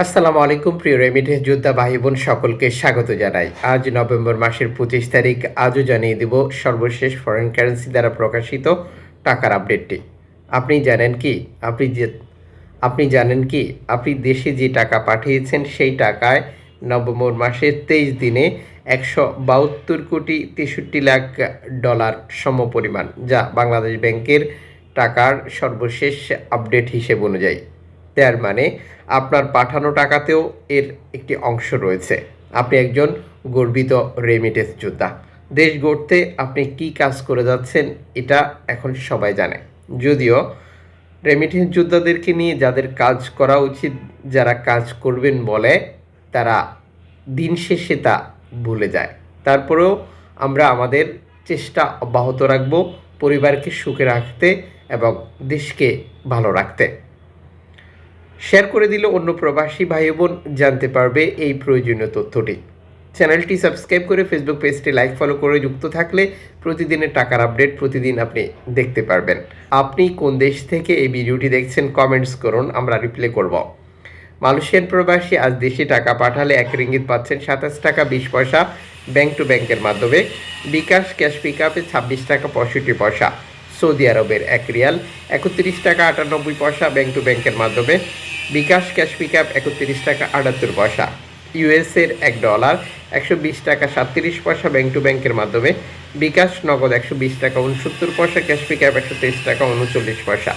আসসালামু আলাইকুম প্রিয় রেমিটেন্স যোদ্ধা ভাই বোন সকলকে স্বাগত জানাই। আজ নভেম্বর মাসের 25 তারিখ। আজও জানিয়ে দেব সর্বশেষ ফরেন কারেন্সি দ্বারা প্রকাশিত টাকার আপডেটটি। আপনি জানেন কি আপনি যে আপনি জানেন কি আপনি দেশে যে টাকা পাঠিয়েছেন সেই টাকায় নভেম্বর মাসের 23 দিনে 172 কোটি 63 লাখ ডলার সমপরিমাণ, যা বাংলাদেশ ব্যাংকের টাকার সর্বশেষ আপডেট হিসেব অনুযায়ী। তার মানে আপনার পাঠানো টাকাতেও এর একটি অংশ রয়েছে। আপনি একজন গর্বিত রেমিটেন্স যোদ্ধা। দেশ গড়তে আপনি কি কাজ করে যাচ্ছেন এটা এখন সবাই জানে। যদিও রেমিটেন্স যোদ্ধাদেরকে নিয়ে যাদের কাজ করা উচিত, যারা কাজ করবেন বলে, তারা দিন শেষে তা ভুলে যায়। তারপরেও আমরা আমাদের চেষ্টা অব্যাহত রাখব পরিবারকে সুখে রাখতে এবং দেশকে ভালো রাখতে। শেয়ার করে দিলে অন্য প্রবাসী ভাই বোন জানতে পারবে এই প্রয়োজনীয় তথ্যটি। চ্যানেলটি সাবস্ক্রাইব করে ফেসবুক পেজটি লাইক ফলো করে যুক্ত থাকলে প্রতিদিনের টাকার আপডেট প্রতিদিন আপনি দেখতে পারবেন। আপনি কোন দেশ থেকে এই ভিডিওটি দেখছেন কমেন্টস করুন, আমরা রিপ্লাই করব। মালয়েশিয়ান প্রবাসী আজ দেশে টাকা পাঠালে 1 রিঙ্গিত পাচ্ছেন 27 টাকা 20 পয়সা ব্যাংক টু ব্যাংকের মাধ্যমে। বিকাশ ক্যাশ পিক আপে 26 টাকা 65 পয়সা। সৌদি আরবের 1 রিয়াল 31 টাকা 98 পয়সা ব্যাংক টু ব্যাংকের মাধ্যমে। বিকাশ ক্যাশ পিক আপ 31 টাকা 78 পয়সা। ইউএসের $1 120 টাকা 37 পয়সা ব্যাংক টু ব্যাংকের মাধ্যমে। বিকাশ নগদ 120 টাকা 69 পয়সা, ক্যাশ পিক আপ 123 টাকা 39 পয়সা।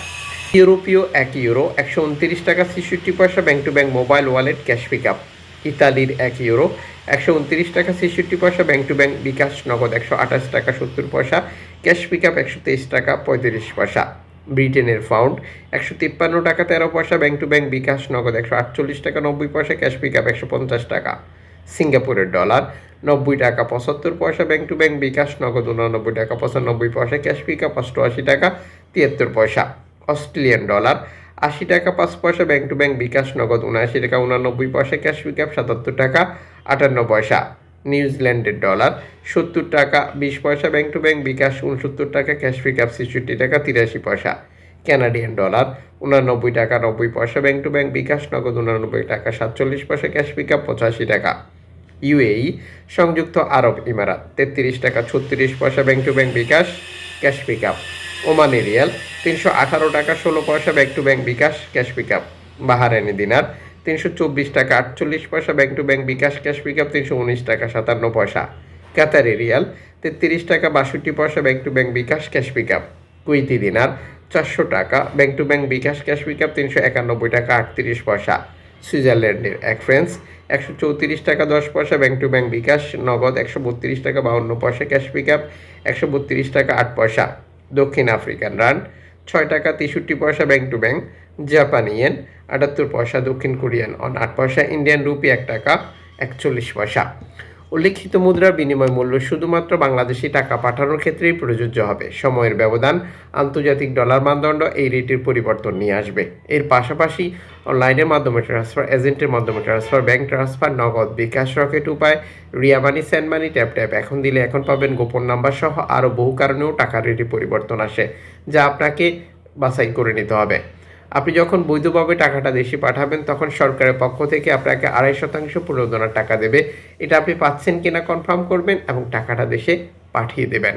ইউরোপীয় €1 129 টাকা 66 পয়সা bank to bank mobile wallet cash pick up. ইতালির €1 129 টাকা 66 পয়সা ব্যাংক টু ব্যাংক বিকাশ নগদ 128 টাকা 70 পয়সা, ক্যাশ পিক আপ 123 টাকা 35 পয়সা। ব্রিটেনের পাউন্ড 153 টাকা 13 পয়সা ব্যাংক টু ব্যাংক বিকাশ নগদ 148 টাকা 90 পয়সা, ক্যাশ পিক আপ 150 টাকা। সিঙ্গাপুরের ডলার 90 টাকা 75 পয়সা ব্যাংক টু ব্যাংক বিকাশ নগদ 89 টাকা 95 পয়সা, ক্যাশ পিক আপ 88 টাকা 73 পয়সা। অস্ট্রেলিয়ান ডলার 80 টাকা 5 পয়সা ব্যাংক টু ব্যাংক বিকাশ নগদ 79 টাকা 89 পয়সা, ক্যাশ পিক আপ 77 টাকা 58 পয়সা। নিউজিল্যান্ডের ডলার 70 টাকা 20 পয়সা ব্যাংক টু ব্যাংক বিকাশ 69 টাকা, ক্যাশ পিক আপ 66 টাকা 83 পয়সা। কানাডিয়ান ডলার 89 টাকা 90 পয়সা ব্যাংক টু ব্যাংক বিকাশ নগদ 89 টাকা 47 পয়সা, ক্যাশ পিক আপ 85 টাকা। ইউএই সংযুক্ত আরব ইমারাত 33 টাকা 36 পয়সা bank to bank bKash, cash pick up. Omani riyal 318 টাকা 16 পয়সা bank to bank bKash, cash pick up. Bahraini dinar 324 টাকা 48 পয়সা bank to bank bKash, cash pick up 319 টাকা 57 পয়সা। কাতারি রিয়াল 33 টাকা 62 পয়সা bank to bank bKash, cash pick up. Kuwaiti dinar 400 টাকা bank to bank bKash, cash pick up 391 টাকা 38 পয়সা। সুইজারল্যান্ডের 1 ফ্রান্স 134 টাকা 10 পয়সা ব্যাংক টু ব্যাংক বিকাশ নগদ 132 টাকা 52 পয়সা, ক্যাশ পিক আপ 132 টাকা 8 পয়সা। দক্ষিণ আফ্রিকান রান্ড 6 টাকা 63 পয়সা ব্যাংক টু ব্যাংক। জাপানি ইয়েন 78 পয়সা। দক্ষিণ কোরিয়ান অন 8 পয়সা। ইন্ডিয়ান রুপি 1 টাকা 41 পয়সা। উল্লিখিত মুদ্রার বিনিময় মূল্য শুধুমাত্র বাংলাদেশি টাকা পাঠানোর ক্ষেত্রেই প্রযোজ্য হবে। সময়ের ব্যবধান, আন্তর্জাতিক ডলার মানদণ্ড এই রেটের পরিবর্তন নিয়ে আসবে। এর পাশাপাশি অনলাইনের মাধ্যমে ট্রান্সফার, এজেন্টের মাধ্যমে ট্রান্সফার, ব্যাংক ট্রান্সফার, নগদ, বিকাশ, রকেট উপায়, রিয়া মানি, সেন্ড মানি, ট্যাপ ট্যাপ এখন দিলে এখন পাবেন, গোপন নাম্বার সহ আরও বহু কারণেও টাকার রেটে পরিবর্তন আসে, যা আপনাকে বাছাই করে নিতে হবে। আপনি যখন বৈধভাবে টাকাটা দেশে পাঠাবেন তখন সরকারের পক্ষ থেকে আপনাকে 2.5% প্রণোদনার টাকা দেবে। এটা আপনি পাচ্ছেন কিনা কনফার্ম করবেন এবং টাকাটা দেশে পাঠিয়ে দেবেন।